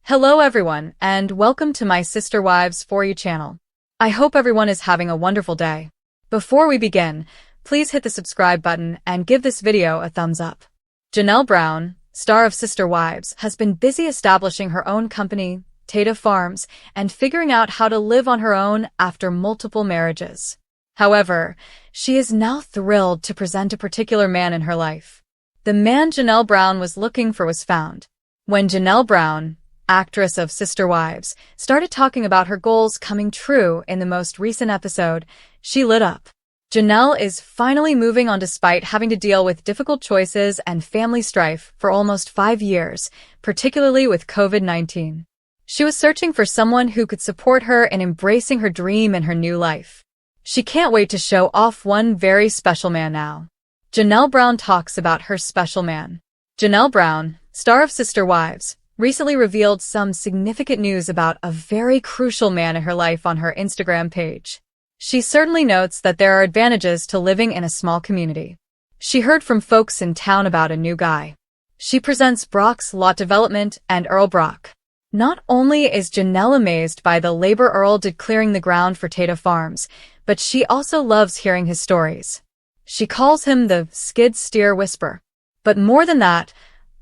Hello everyone, and welcome to my Sister Wives For You channel. I hope everyone is having a wonderful day. Before we begin, please hit the subscribe button and give this video a thumbs up. Jenelle Brown, star of Sister Wives, has been busy establishing her own company, KODY Farms, and figuring out how to live on her own after multiple marriages. However, she is now thrilled to present a particular man in her life. The man Jenelle Brown was looking for was found. When Jenelle Brown, actress of Sister Wives, started talking about her goals coming true in the most recent episode, she lit up. Jenelle is finally moving on despite having to deal with difficult choices and family strife for almost 5 years, particularly with COVID-19. She was searching for someone who could support her in embracing her dream in her new life. She can't wait to show off one very special man now. Jenelle Brown talks about her special man. Jenelle Brown, star of Sister Wives, recently revealed some significant news about a very crucial man in her life on her Instagram page. She certainly notes that there are advantages to living in a small community. She heard from folks in town about a new guy. She presents Brock's lot development and Earl Brock. Not only is Jenelle amazed by the labor Earl did clearing the ground for KODY Farms, but she also loves hearing his stories. She calls him the skid steer whisperer. But more than that,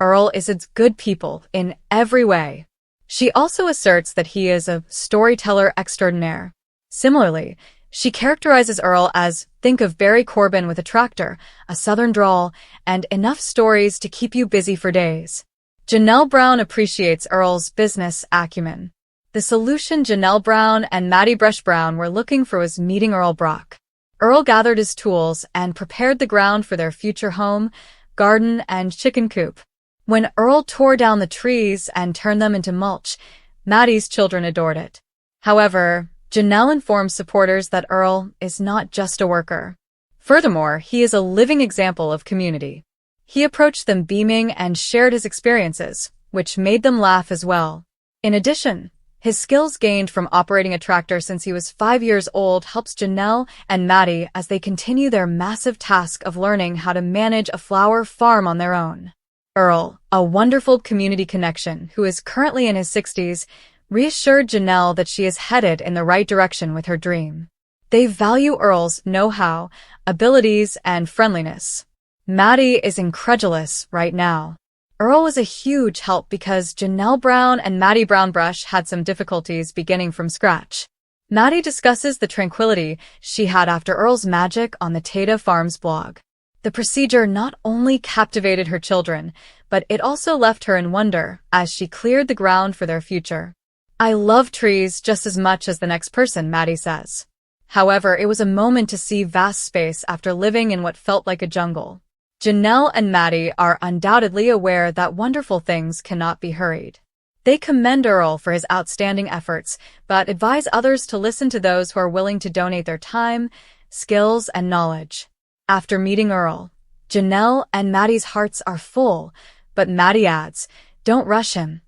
Earl is a good people in every way. She also asserts that he is a storyteller extraordinaire. Similarly, she characterizes Earl as, think of Barry Corbin with a tractor, a southern drawl, and enough stories to keep you busy for days. Jenelle Brown appreciates Earl's business acumen. The solution Jenelle Brown and Meri Brown were looking for was meeting Earl Brock. Earl gathered his tools and prepared the ground for their future home, garden, and chicken coop. When Earl tore down the trees and turned them into mulch, Meri's children adored it. However, Jenelle informs supporters that Earl is not just a worker. Furthermore, he is a living example of community. He approached them beaming and shared his experiences, which made them laugh as well. In addition, his skills gained from operating a tractor since he was 5 years old helps Jenelle and Meri as they continue their massive task of learning how to manage a flower farm on their own. Earl, a wonderful community connection who is currently in his 60s, reassured Jenelle that she is headed in the right direction with her dream. They value Earl's know-how, abilities, and friendliness. Meri is incredulous right now. Earl was a huge help because Jenelle Brown and Meri Brown had some difficulties beginning from scratch. Meri discusses the tranquility she had after Earl's magic on the KODY Farms blog. The procedure not only captivated her children, but it also left her in wonder as she cleared the ground for their future. I love trees just as much as the next person, Meri says. However, it was a moment to see vast space after living in what felt like a jungle. Jenelle and Meri are undoubtedly aware that wonderful things cannot be hurried. They commend Earl for his outstanding efforts, but advise others to listen to those who are willing to donate their time, skills, and knowledge. After meeting Earl, Jenelle and Meri's hearts are full, but Meri adds, don't rush him.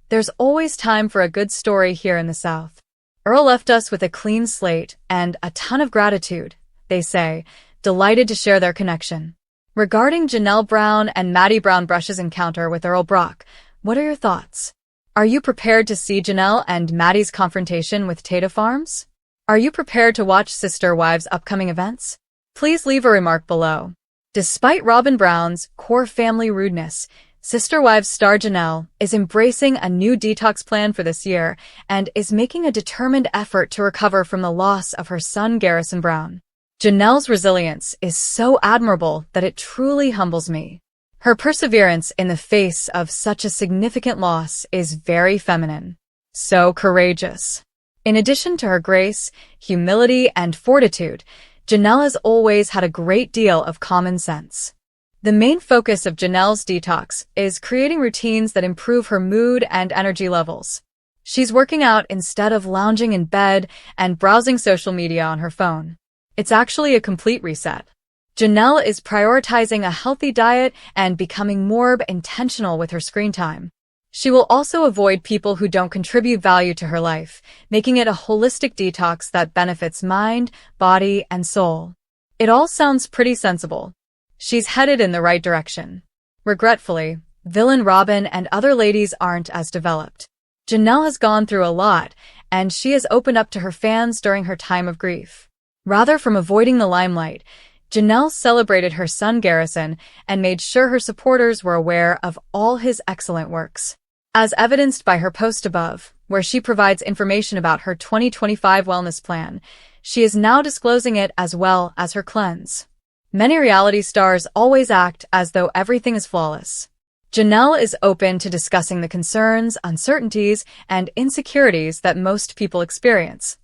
There's always time for a good story here in the South. Earl left us with a clean slate and a ton of gratitude, they say, delighted to share their connection. Regarding Jenelle Brown and Meri Brown's encounter with Earl Brock, what are your thoughts? Are you prepared to see Jenelle and Meri's confrontation with KODY Farms? Are you prepared to watch Sister Wives' upcoming events? Please leave a remark below. Despite Robin Brown's core family rudeness, Sister Wives star Jenelle is embracing a new detox plan for this year and is making a determined effort to recover from the loss of her son Garrison Brown. Jenelle's resilience is so admirable that it truly humbles me. Her perseverance in the face of such a significant loss is very feminine. So courageous. In addition to her grace, humility, and fortitude, Jenelle has always had a great deal of common sense. The main focus of Jenelle's detox is creating routines that improve her mood and energy levels. She's working out instead of lounging in bed and browsing social media on her phone. It's actually a complete reset. Jenelle is prioritizing a healthy diet and becoming more intentional with her screen time. She will also avoid people who don't contribute value to her life, making it a holistic detox that benefits mind, body, and soul. It all sounds pretty sensible. She's headed in the right direction. Regretfully, villain Robin and other ladies aren't as developed. Jenelle has gone through a lot, and she has opened up to her fans during her time of grief. Rather from avoiding the limelight, Jenelle celebrated her son Garrison and made sure her supporters were aware of all his excellent works. As evidenced by her post above, where she provides information about her 2025 wellness plan, she is now disclosing it as well as her cleanse. Many reality stars always act as though everything is flawless. Jenelle is open to discussing the concerns, uncertainties, and insecurities that most people experience,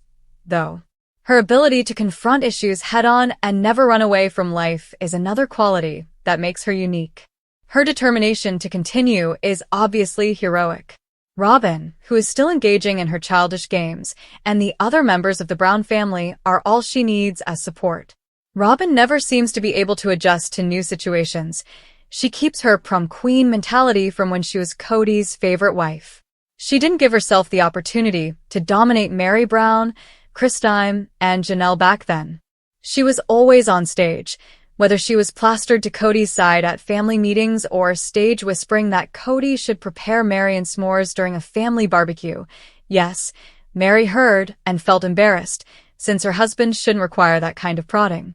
though. Her ability to confront issues head-on and never run away from life is another quality that makes her unique. Her determination to continue is obviously heroic. Robin, who is still engaging in her childish games, and the other members of the Brown family are all she needs as support. Robin never seems to be able to adjust to new situations. She keeps her prom queen mentality from when she was KODY's favorite wife. She didn't give herself the opportunity to dominate Meri BOMB, Christine, and Jenelle back then. She was always on stage, whether she was plastered to KODY's side at family meetings or stage whispering that KODY should prepare Meri and s'mores during a family barbecue. Yes, Meri heard and felt embarrassed, since her husband shouldn't require that kind of prodding.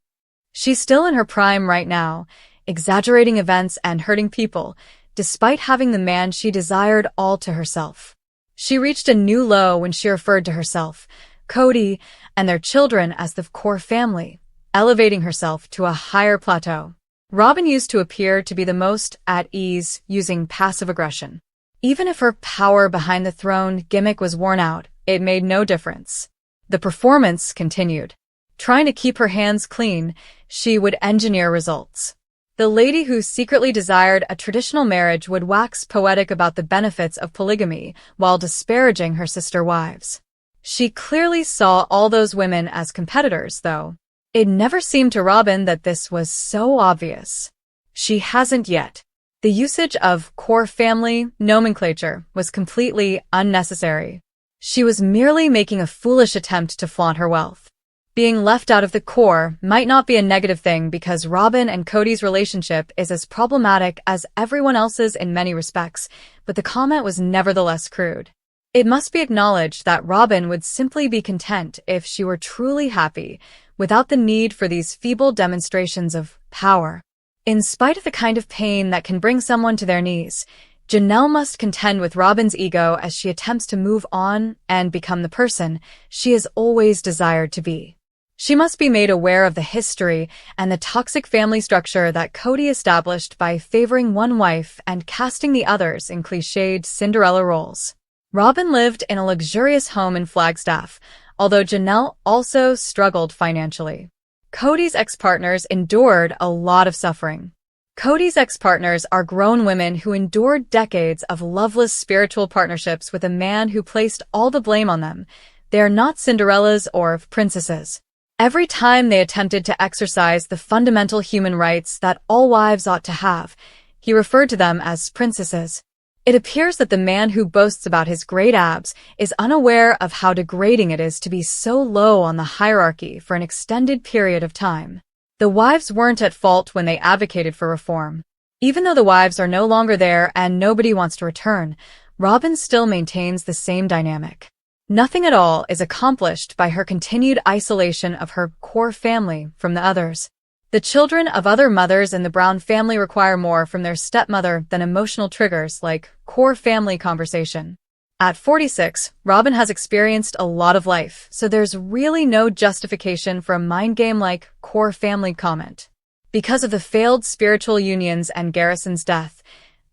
She's still in her prime right now, exaggerating events and hurting people, despite having the man she desired all to herself. She reached a new low when she referred to herself, KODY, and their children as the core family, elevating herself to a higher plateau. Robin used to appear to be the most at ease using passive aggression. Even if her power behind the throne gimmick was worn out, it made no difference. The performance continued. Trying to keep her hands clean, she would engineer results. The lady who secretly desired a traditional marriage would wax poetic about the benefits of polygamy while disparaging her sister wives. She clearly saw all those women as competitors, though. It never seemed to Robin that this was so obvious. She hasn't yet. The usage of core family nomenclature was completely unnecessary. She was merely making a foolish attempt to flaunt her wealth. Being left out of the core might not be a negative thing because Robin and KODY's relationship is as problematic as everyone else's in many respects, but the comment was nevertheless crude. It must be acknowledged that Robin would simply be content if she were truly happy, without the need for these feeble demonstrations of power. In spite of the kind of pain that can bring someone to their knees, Jenelle must contend with Robin's ego as she attempts to move on and become the person she has always desired to be. She must be made aware of the history and the toxic family structure that KODY established by favoring one wife and casting the others in cliched Cinderella roles. Robin lived in a luxurious home in Flagstaff, although Jenelle also struggled financially. KODY's ex-partners endured a lot of suffering. KODY's ex-partners are grown women who endured decades of loveless spiritual partnerships with a man who placed all the blame on them. They are not Cinderellas or princesses. Every time they attempted to exercise the fundamental human rights that all wives ought to have, he referred to them as princesses. It appears that the man who boasts about his great abs is unaware of how degrading it is to be so low on the hierarchy for an extended period of time. The wives weren't at fault when they advocated for reform. Even though the wives are no longer there and nobody wants to return, Robin still maintains the same dynamic. Nothing at all is accomplished by her continued isolation of her core family from the others. The children of other mothers in the Brown family require more from their stepmother than emotional triggers like core family conversation. At 46, Robin has experienced a lot of life, so there's really no justification for a mind game like core family comment. Because of the failed spiritual unions and Garrison's death,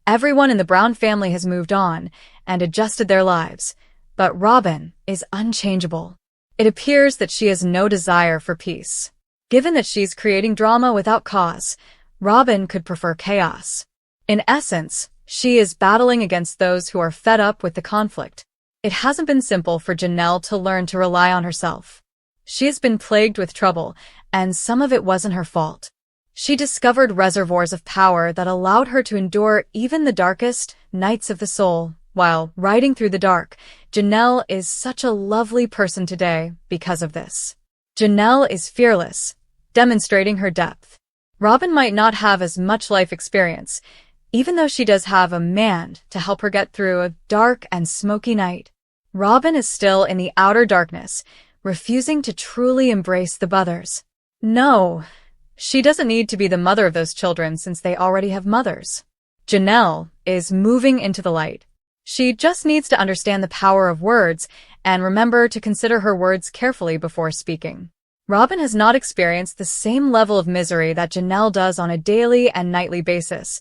everyone in the Brown family has moved on and adjusted their lives. But Robin is unchangeable. It appears that she has no desire for peace. Given that she's creating drama without cause, Robin could prefer chaos. In essence, she is battling against those who are fed up with the conflict. It hasn't been simple for Jenelle to learn to rely on herself. She has been plagued with trouble, and some of it wasn't her fault. She discovered reservoirs of power that allowed her to endure even the darkest nights of the soul. While riding through the dark, Jenelle is such a lovely person today because of this. Jenelle is fearless, demonstrating her depth. Robin might not have as much life experience, Even though she does have a man to help her get through a dark and smoky night, Robin is still in the outer darkness, refusing to truly embrace the brothers. No, she doesn't need to be the mother of those children since they already have mothers. Jenelle is moving into the light. She just needs to understand the power of words and remember to consider her words carefully before speaking. Robin has not experienced the same level of misery that Jenelle does on a daily and nightly basis.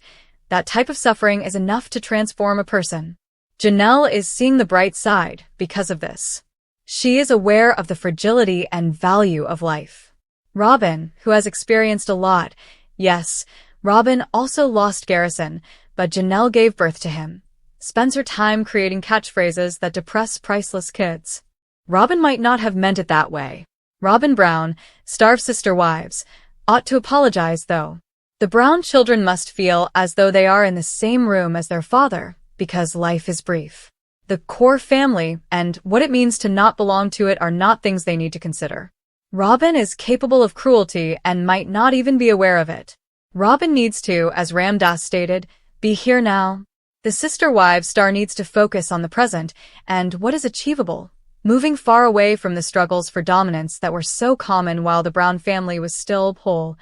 That type of suffering is enough to transform a person. Jenelle is seeing the bright side because of this. She is aware of the fragility and value of life. Robin, who has experienced a lot, yes, Robin also lost Garrison, but Jenelle gave birth to him, spends her time creating catchphrases that depress priceless kids. Robin might not have meant it that way. Robin Brown, star of Sister Wives, ought to apologize though. The Brown children must feel as though they are in the same room as their father, because life is brief. The core family and what it means to not belong to it are not things they need to consider. Robin is capable of cruelty and might not even be aware of it. Robin needs to, as Ram Dass stated, be here now. The Sister Wives star needs to focus on the present and what is achievable, moving far away from the struggles for dominance that were so common while the Brown family was still whole.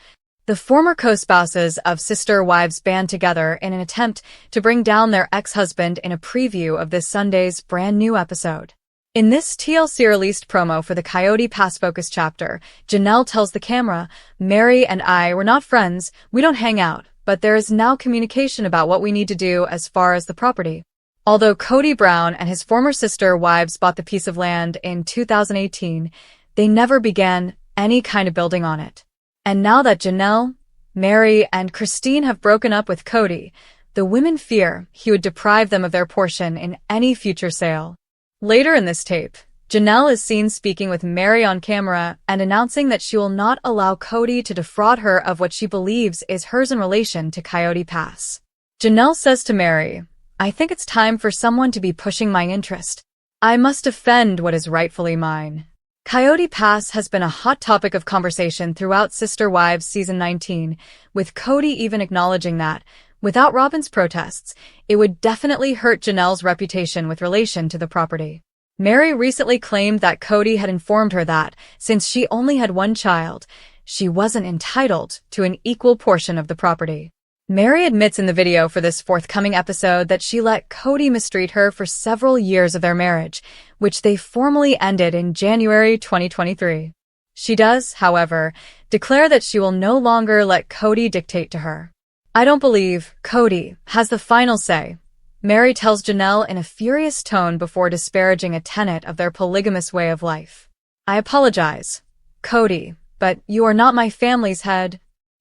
The former co-spouses of Sister Wives band together in an attempt to bring down their ex-husband in a preview of this Sunday's brand new episode. In this TLC-released promo for the KODY Past Focus chapter, Jenelle tells the camera, "Meri and I were not friends, we don't hang out, but there is now communication about what we need to do as far as the property." Although Kody Brown and his former Sister Wives bought the piece of land in 2018, they never began any kind of building on it. And now that Jenelle, Meri, and Christine have broken up with Kody, the women fear he would deprive them of their portion in any future sale. Later in this tape, Jenelle is seen speaking with Meri on camera and announcing that she will not allow Kody to defraud her of what she believes is hers in relation to Coyote Pass. Jenelle says to Meri, "I think it's time for someone to be pushing my interest. I must defend what is rightfully mine." Coyote Pass has been a hot topic of conversation throughout Sister Wives Season 19, with Kody even acknowledging that, without Robin's protests, it would definitely hurt Jenelle's reputation with relation to the property. Meri recently claimed that Kody had informed her that, since she only had one child, she wasn't entitled to an equal portion of the property. Meri admits in the video for this forthcoming episode that she let Kody mistreat her for several years of their marriage, which they formally ended in January 2023. She does, however, declare that she will no longer let Kody dictate to her. "I don't believe Kody has the final say," Meri tells Jenelle in a furious tone before disparaging a tenet of their polygamous way of life. "I apologize, Kody, but you are not my family's head."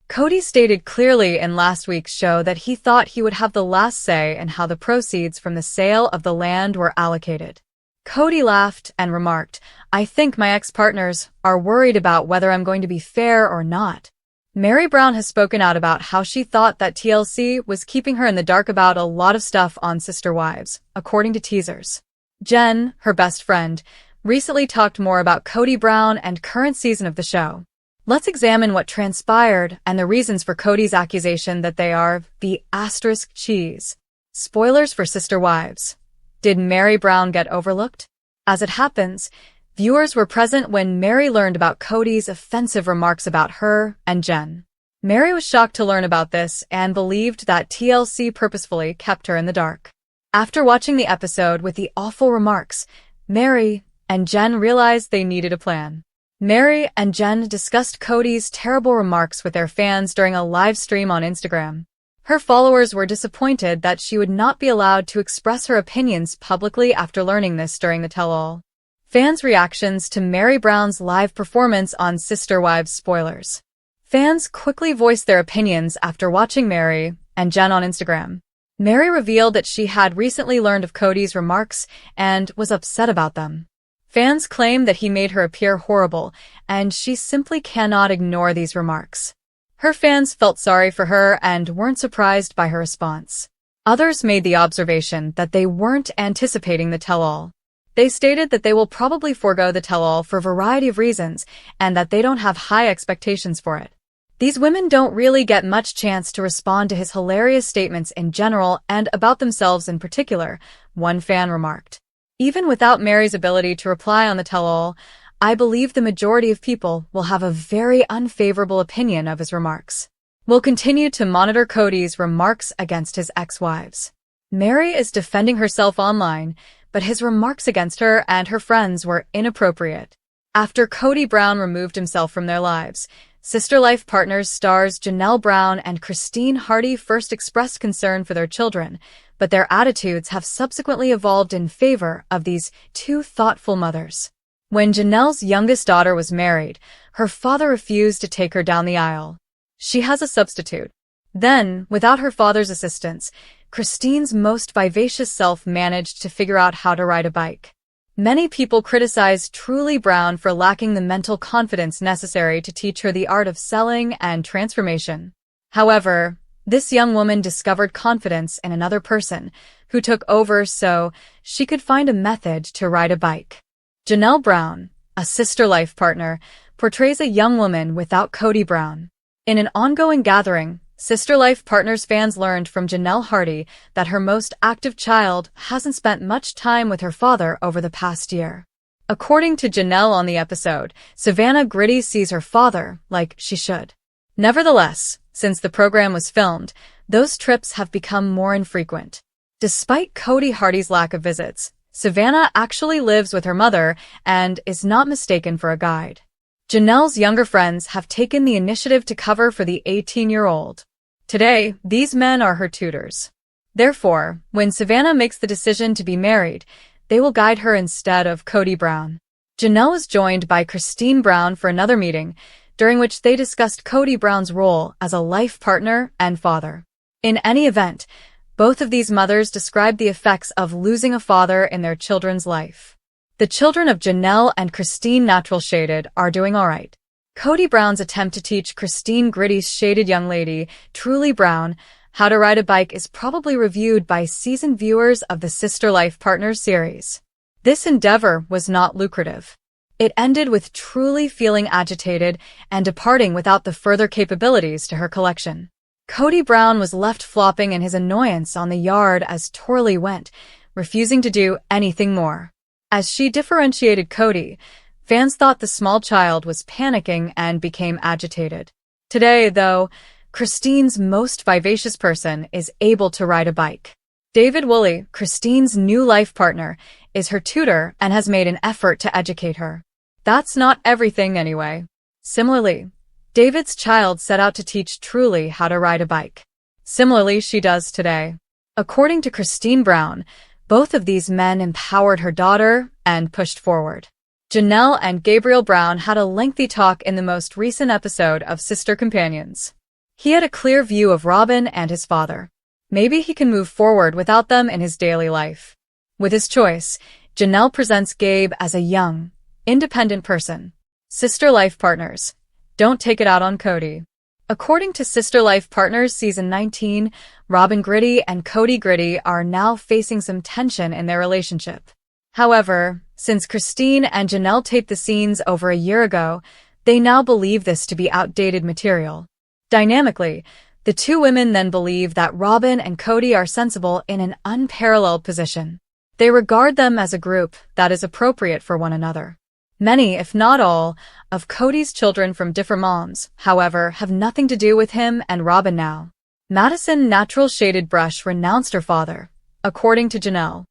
Kody stated clearly in last week's show that he thought he would have the last say in how the proceeds from the sale of the land were allocated. Kody laughed and remarked, "I think my ex-partners are worried about whether I'm going to be fair or not." Meri Brown has spoken out about how she thought that TLC was keeping her in the dark about a lot of stuff on Sister Wives, according to teasers. Jen, her best friend, recently talked more about Kody Brown and current season of the show. Let's examine what transpired and the reasons for Kody's accusation that they are the asterisk cheese. Spoilers for Sister Wives. Did Meri Brown get overlooked? As it happens, viewers were present when Meri learned about Kody's offensive remarks about her and Jen. Meri was shocked to learn about this and believed that TLC purposefully kept her in the dark. After watching the episode with the awful remarks, Meri and Jen realized they needed a plan. Meri and Jen discussed Kody's terrible remarks with their fans during a live stream on Instagram. Her followers were disappointed that she would not be allowed to express her opinions publicly after learning this during the tell-all. Fans' reactions to Meri Brown's live performance on Sister Wives spoilers. Fans quickly voiced their opinions after watching Meri and Jen on Instagram. Meri revealed that she had recently learned of Kody's remarks and was upset about them. Fans claim that he made her appear horrible, and she simply cannot ignore these remarks. Her fans felt sorry for her and weren't surprised by her response. Others made the observation that they weren't anticipating the tell-all. They stated that they will probably forego the tell-all for a variety of reasons and that they don't have high expectations for it. These women don't really get much chance to respond to his hilarious statements in general and about themselves in particular, one fan remarked. Even without Meri's ability to reply on the tell-all, I believe the majority of people will have a very unfavorable opinion of his remarks. We'll continue to monitor KODY's remarks against his ex-wives. Meri is defending herself online, but his remarks against her and her friends were inappropriate. After KODY Brown removed himself from their lives, Sister Life Partners stars Jenelle Brown and Christine Hardy first expressed concern for their children, but their attitudes have subsequently evolved in favor of these two thoughtful mothers. When Jenelle's youngest daughter was married, her father refused to take her down the aisle. She has a substitute. Then, without her father's assistance, Christine's most vivacious self managed to figure out how to ride a bike. Many people criticized Truly Brown for lacking the mental confidence necessary to teach her the art of selling and transformation. However, this young woman discovered confidence in another person who took over so she could find a method to ride a bike. Jenelle Brown, a Sister Life partner, portrays a young woman without KODY Brown. In an ongoing gathering, Sister Life Partners fans learned from Jenelle Hardy that her most active child hasn't spent much time with her father over the past year. According to Jenelle on the episode, Savannah Gritty sees her father like she should. Nevertheless, since the program was filmed, those trips have become more infrequent. Despite KODY Hardy's lack of visits, Savannah actually lives with her mother and is not mistaken for a guide. Jenelle's younger friends have taken the initiative to cover for the 18-year-old. Today, these men are her tutors. Therefore, when Savannah makes the decision to be married, they will guide her instead of KODY Brown. Jenelle was joined by Christine Brown for another meeting, during which they discussed KODY Brown's role as a life partner and father. In any event, both of these mothers described the effects of losing a father in their children's life. The children of Jenelle and Christine Natural Shaded are doing alright. KODY Brown's attempt to teach Christine Gritty's shaded young lady, Truly Brown, how to ride a bike is probably reviewed by seasoned viewers of the Sister Life Partners series. This endeavor was not lucrative. It ended with Truly feeling agitated and departing without the further capabilities to her collection. KODY Brown was left flopping in his annoyance on the yard as Truly went, refusing to do anything more. As she differentiated KODY, fans thought the small child was panicking and became agitated. Today, though, Christine's most vivacious person is able to ride a bike. David Woolley, Christine's new life partner, is her tutor and has made an effort to educate her. That's not everything anyway. Similarly, David's child set out to teach Truly how to ride a bike. Similarly, she does today. According to Christine Brown, both of these men empowered her daughter and pushed forward. Jenelle and Gabriel Brown had a lengthy talk in the most recent episode of Sister Companions. He had a clear view of Robin and his father. Maybe he can move forward without them in his daily life. With his choice, Jenelle presents Gabe as a young, independent person. Sister Life Partners. Don't take it out on KODY. According to Sister Life Partners Season 19, Robin Gritty and KODY Gritty are now facing some tension in their relationship. However, since Christine and Jenelle taped the scenes over a year ago, they now believe this to be outdated material. Dynamically, the two women then believe that Robin and KODY are sensible in an unparalleled position. They regard them as a group that is appropriate for one another. Many, if not all, of KODY's children from different moms, however, have nothing to do with him and Robin now. Madison Natural Shaded Brush renounced her father, according to Jenelle.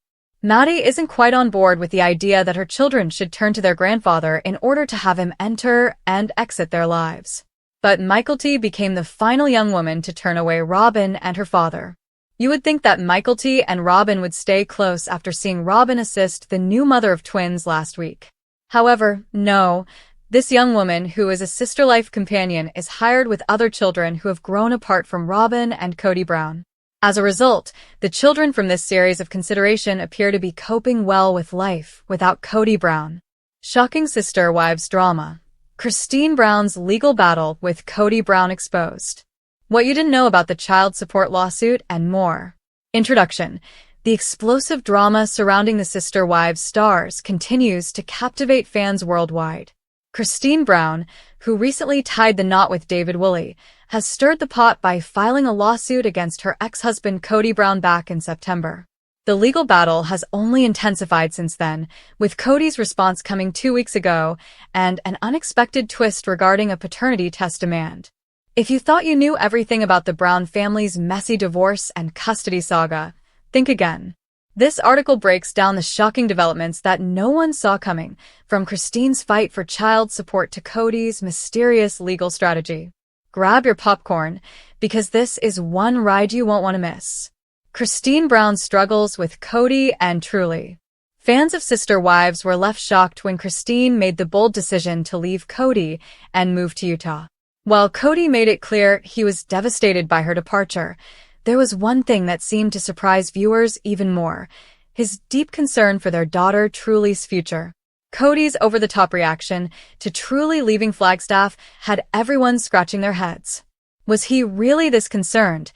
Maddie isn't quite on board with the idea that her children should turn to their grandfather in order to have him enter and exit their lives. But Mykelti became the final young woman to turn away Robin and her father. You would think that Mykelti and Robin would stay close after seeing Robin assist the new mother of twins last week. However, no, this young woman, who is a Sister Life companion, is hired with other children who have grown apart from Robin and KODY Brown. As a result, the children from this series of consideration appear to be coping well with life without KODY Brown. Shocking sister wives drama. Christine Brown's legal battle with KODY Brown exposed. What you didn't know about the child support lawsuit and more. Introduction. The explosive drama surrounding the Sister Wives stars continues to captivate fans worldwide. Christine Brown, who recently tied the knot with David Woolley, has stirred the pot by filing a lawsuit against her ex-husband KODY Brown back in September. The legal battle has only intensified since then, with KODY's response coming 2 weeks ago and an unexpected twist regarding a paternity test demand. If you thought you knew everything about the Brown family's messy divorce and custody saga, think again. This article breaks down the shocking developments that no one saw coming, from Christine's fight for child support to KODY's mysterious legal strategy. Grab your popcorn, because this is one ride you won't want to miss. Christine Brown struggles with KODY and Truly. Fans of Sister Wives were left shocked when Christine made the bold decision to leave KODY and move to Utah. While KODY made it clear he was devastated by her departure, there was one thing that seemed to surprise viewers even more: his deep concern for their daughter Truly's future. KODY's over-the-top reaction to Truly leaving Flagstaff had everyone scratching their heads. Was he really this concerned,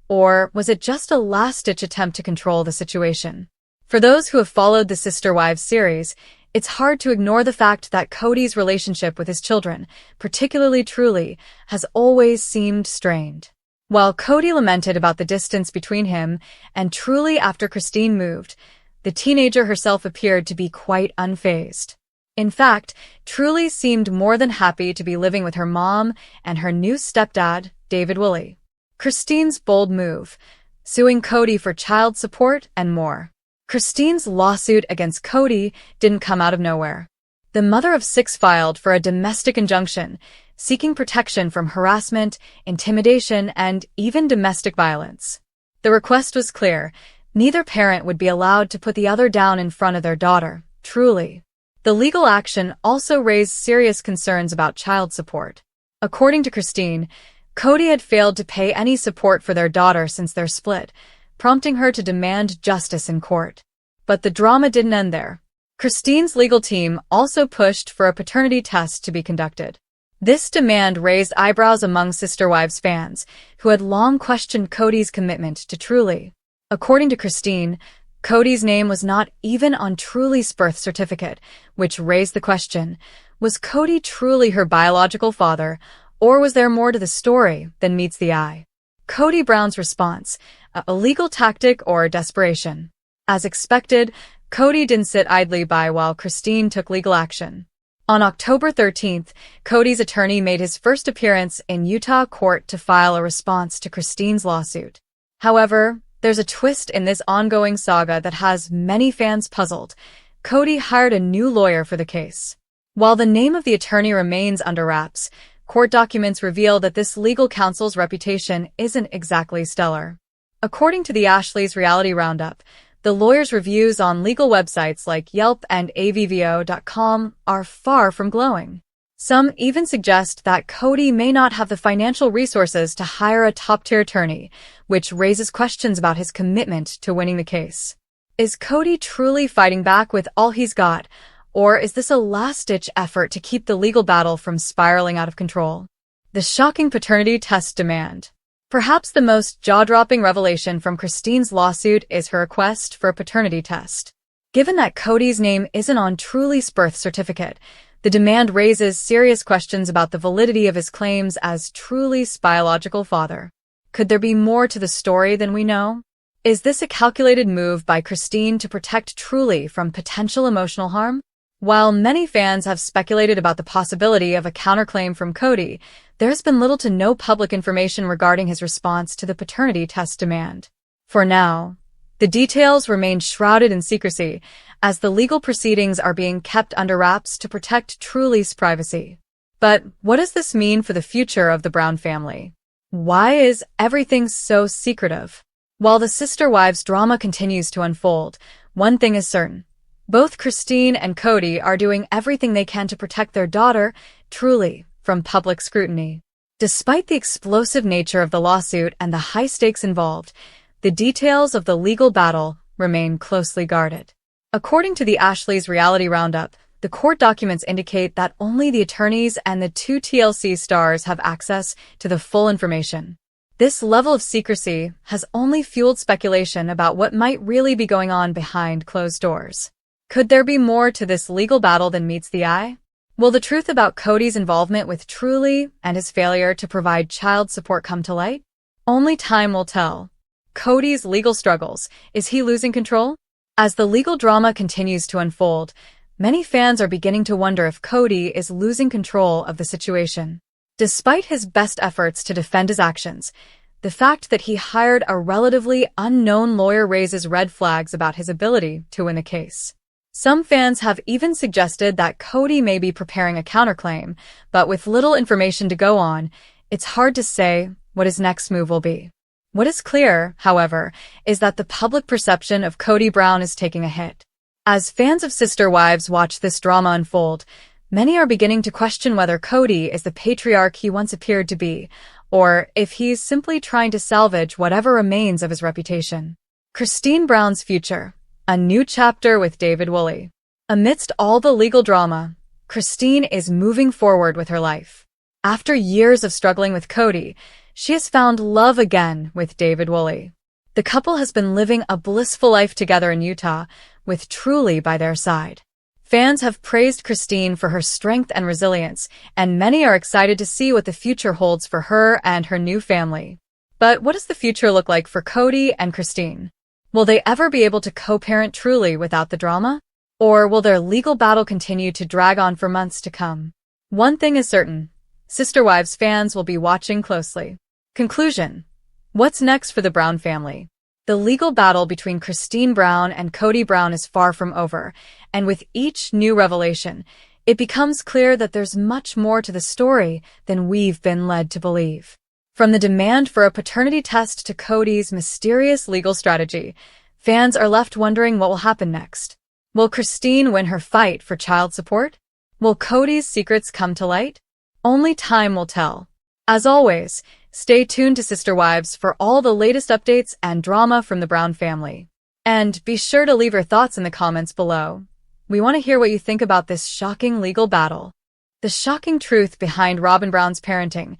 or was it just a last-ditch attempt to control the situation? For those who have followed the Sister Wives series, it's hard to ignore the fact that KODY's relationship with his children, particularly Truly, has always seemed strained. While KODY lamented about the distance between him and Truly after Christine moved, the teenager herself appeared to be quite unfazed. In fact, Truly seemed more than happy to be living with her mom and her new stepdad, David Woolley. Christine's bold move, suing KODY for child support and more. Christine's lawsuit against KODY didn't come out of nowhere. The mother of 6 filed for a domestic injunction, seeking protection from harassment, intimidation, and even domestic violence. The request was clear: neither parent would be allowed to put the other down in front of their daughter, Truly. The legal action also raised serious concerns about child support. According to Christine, KODY had failed to pay any support for their daughter since their split, prompting her to demand justice in court. But the drama didn't end there. Christine's legal team also pushed for a paternity test to be conducted. This demand raised eyebrows among Sister Wives fans, who had long questioned KODY's commitment to Truly. According to Christine, KODY's name was not even on Truly's birth certificate, which raised the question: was KODY truly her biological father, or was there more to the story than meets the eye? KODY Brown's response: a legal tactic or desperation? As expected, KODY didn't sit idly by while Christine took legal action. On October 13th, KODY's attorney made his first appearance in Utah court to file a response to Christine's lawsuit. However, there's a twist in this ongoing saga that has many fans puzzled. KODY hired a new lawyer for the case. While the name of the attorney remains under wraps, court documents reveal that this legal counsel's reputation isn't exactly stellar. According to the Ashley's Reality Roundup, the lawyer's reviews on legal websites like Yelp and avvo.com are far from glowing. Some even suggest that KODY may not have the financial resources to hire a top-tier attorney, which raises questions about his commitment to winning the case. Is KODY truly fighting back with all he's got, or is this a last-ditch effort to keep the legal battle from spiraling out of control? The shocking paternity test demand. Perhaps the most jaw-dropping revelation from Christine's lawsuit is her request for a paternity test. Given that KODY's name isn't on Truly's birth certificate, the demand raises serious questions about the validity of his claims as Truly's biological father. Could there be more to the story than we know? Is this a calculated move by Christine to protect Truly from potential emotional harm? While many fans have speculated about the possibility of a counterclaim from KODY, there's been little to no public information regarding his response to the paternity test demand. For now, the details remain shrouded in secrecy, as the legal proceedings are being kept under wraps to protect Truly's privacy. But what does this mean for the future of the Brown family? Why is everything so secretive? While the Sister Wives drama continues to unfold, one thing is certain: both Christine and KODY are doing everything they can to protect their daughter, Truly, from public scrutiny. Despite the explosive nature of the lawsuit and the high stakes involved, the details of the legal battle remain closely guarded. According to the Ashley's Reality Roundup, the court documents indicate that only the attorneys and the 2 TLC stars have access to the full information. This level of secrecy has only fueled speculation about what might really be going on behind closed doors. Could there be more to this legal battle than meets the eye? Will the truth about KODY's involvement with Truly and his failure to provide child support come to light? Only time will tell. KODY's legal struggles. Is he losing control? As the legal drama continues to unfold, many fans are beginning to wonder if KODY is losing control of the situation. Despite his best efforts to defend his actions, the fact that he hired a relatively unknown lawyer raises red flags about his ability to win a case. Some fans have even suggested that KODY may be preparing a counterclaim, but with little information to go on, it's hard to say what his next move will be. What is clear, however, is that the public perception of KODY Brown is taking a hit. As fans of Sister Wives watch this drama unfold, many are beginning to question whether KODY is the patriarch he once appeared to be, or if he's simply trying to salvage whatever remains of his reputation. Christine Brown's future. A new chapter with David Woolley. Amidst all the legal drama, Christine is moving forward with her life. After years of struggling with KODY, she has found love again with David Woolley. The couple has been living a blissful life together in Utah, with Truly by their side. Fans have praised Christine for her strength and resilience, and many are excited to see what the future holds for her and her new family. But what does the future look like for KODY and Christine? Will they ever be able to co-parent Truly without the drama? Or will their legal battle continue to drag on for months to come? One thing is certain. Sister Wives fans will be watching closely. Conclusion. What's next for the Brown family? The legal battle between Christine Brown and KODY Brown is far from over, and with each new revelation, it becomes clear that there's much more to the story than we've been led to believe. From the demand for a paternity test to KODY's mysterious legal strategy, fans are left wondering what will happen next. Will Christine win her fight for child support? Will KODY's secrets come to light? Only time will tell. As always, stay tuned to Sister Wives for all the latest updates and drama from the Brown family. And be sure to leave your thoughts in the comments below. We want to hear what you think about this shocking legal battle. The shocking truth behind Robyn Brown's parenting.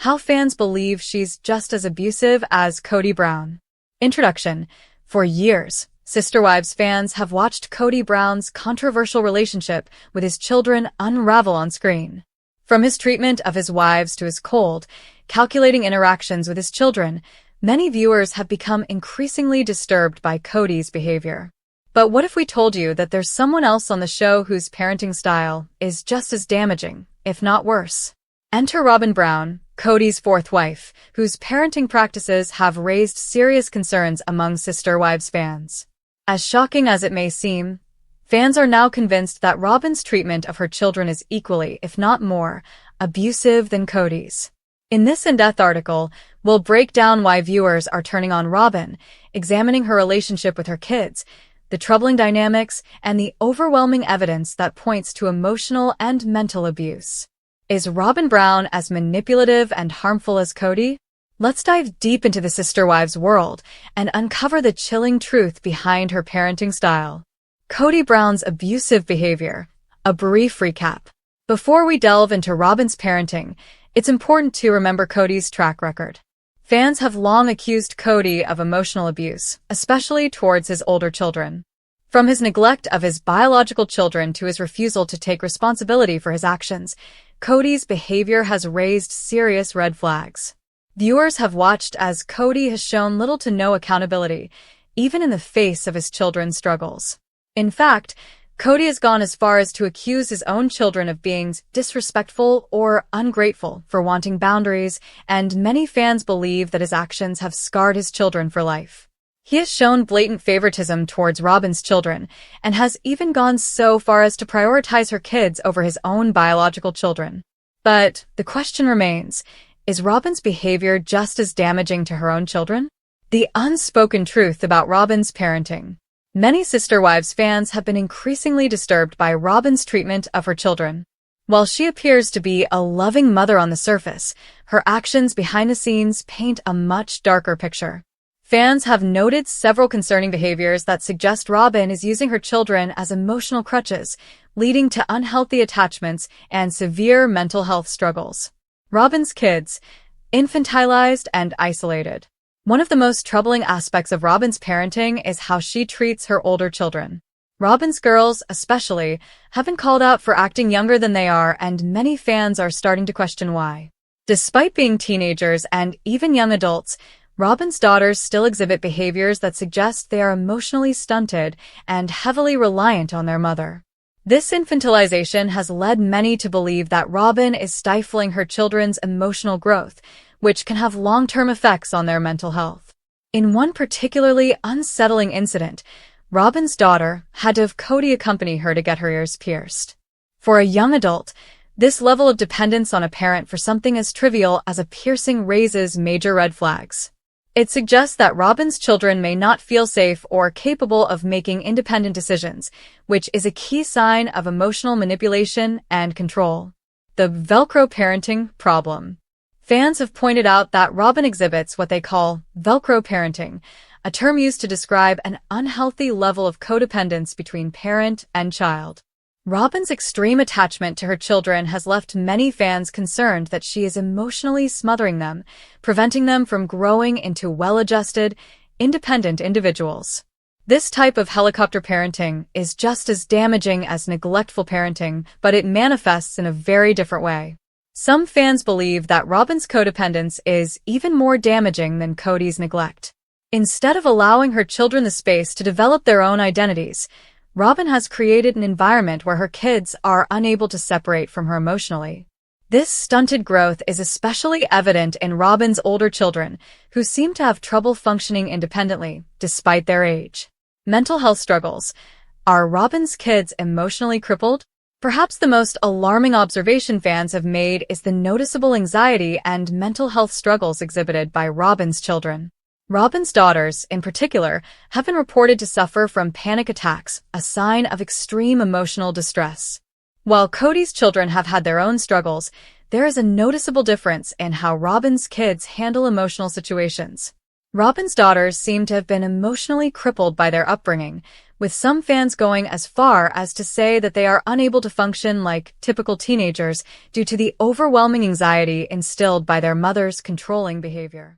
How fans believe she's just as abusive as KODY Brown. Introduction. For years, Sister Wives fans have watched KODY Brown's controversial relationship with his children unravel on screen. From his treatment of his wives to his cold, calculating interactions with his children, many viewers have become increasingly disturbed by KODY's behavior. But what if we told you that there's someone else on the show whose parenting style is just as damaging, if not worse? Enter Robyn Brown, KODY's fourth wife, whose parenting practices have raised serious concerns among Sister Wives fans. As shocking as it may seem, fans are now convinced that Robyn's treatment of her children is equally, if not more, abusive than KODY's. In this in-depth article, we'll break down why viewers are turning on Robyn, examining her relationship with her kids, the troubling dynamics, and the overwhelming evidence that points to emotional and mental abuse. Is Robyn Brown as manipulative and harmful as KODY? Let's dive deep into the Sister Wives world and uncover the chilling truth behind her parenting style. KODY Brown's abusive behavior. A brief recap. Before we delve into Robyn's parenting, it's important to remember KODY's track record. Fans have long accused KODY of emotional abuse, especially towards his older children. From his neglect of his biological children to his refusal to take responsibility for his actions, KODY's behavior has raised serious red flags. Viewers have watched as KODY has shown little to no accountability, even in the face of his children's struggles. In fact, KODY has gone as far as to accuse his own children of being disrespectful or ungrateful for wanting boundaries, and many fans believe that his actions have scarred his children for life. He has shown blatant favoritism towards Robyn's children, and has even gone so far as to prioritize her kids over his own biological children. But the question remains, is Robyn's behavior just as damaging to her own children? The unspoken truth about Robyn's parenting. Many Sister Wives fans have been increasingly disturbed by Robyn's treatment of her children. While she appears to be a loving mother on the surface, her actions behind the scenes paint a much darker picture. Fans have noted several concerning behaviors that suggest Robyn is using her children as emotional crutches, leading to unhealthy attachments and severe mental health struggles. Robyn's kids, infantilized and isolated. One of the most troubling aspects of Robyn's parenting is how she treats her older children. Robin's girls, especially, have been called out for acting younger than they are, and many fans are starting to question why. Despite being teenagers and even young adults, Robin's daughters still exhibit behaviors that suggest they are emotionally stunted and heavily reliant on their mother. This infantilization has led many to believe that Robin is stifling her children's emotional growth, which can have long-term effects on their mental health. In one particularly unsettling incident, Robin's daughter had to have KODY accompany her to get her ears pierced. For a young adult, this level of dependence on a parent for something as trivial as a piercing raises major red flags. It suggests that Robin's children may not feel safe or capable of making independent decisions, which is a key sign of emotional manipulation and control. The Velcro parenting problem. Fans have pointed out that Robin exhibits what they call Velcro parenting, a term used to describe an unhealthy level of codependence between parent and child. Robin's extreme attachment to her children has left many fans concerned that she is emotionally smothering them, preventing them from growing into well-adjusted, independent individuals. This type of helicopter parenting is just as damaging as neglectful parenting, but it manifests in a very different way. Some fans believe that Robin's codependence is even more damaging than KODY's neglect. Instead of allowing her children the space to develop their own identities, Robin has created an environment where her kids are unable to separate from her emotionally. This stunted growth is especially evident in Robin's older children, who seem to have trouble functioning independently, despite their age. Mental health struggles. Are Robin's kids emotionally crippled? Perhaps the most alarming observation fans have made is the noticeable anxiety and mental health struggles exhibited by Robin's children. Robin's daughters, in particular, have been reported to suffer from panic attacks, a sign of extreme emotional distress. While KODY's children have had their own struggles, there is a noticeable difference in how Robin's kids handle emotional situations. Robin's daughters seem to have been emotionally crippled by their upbringing, with some fans going as far as to say that they are unable to function like typical teenagers due to the overwhelming anxiety instilled by their mother's controlling behavior.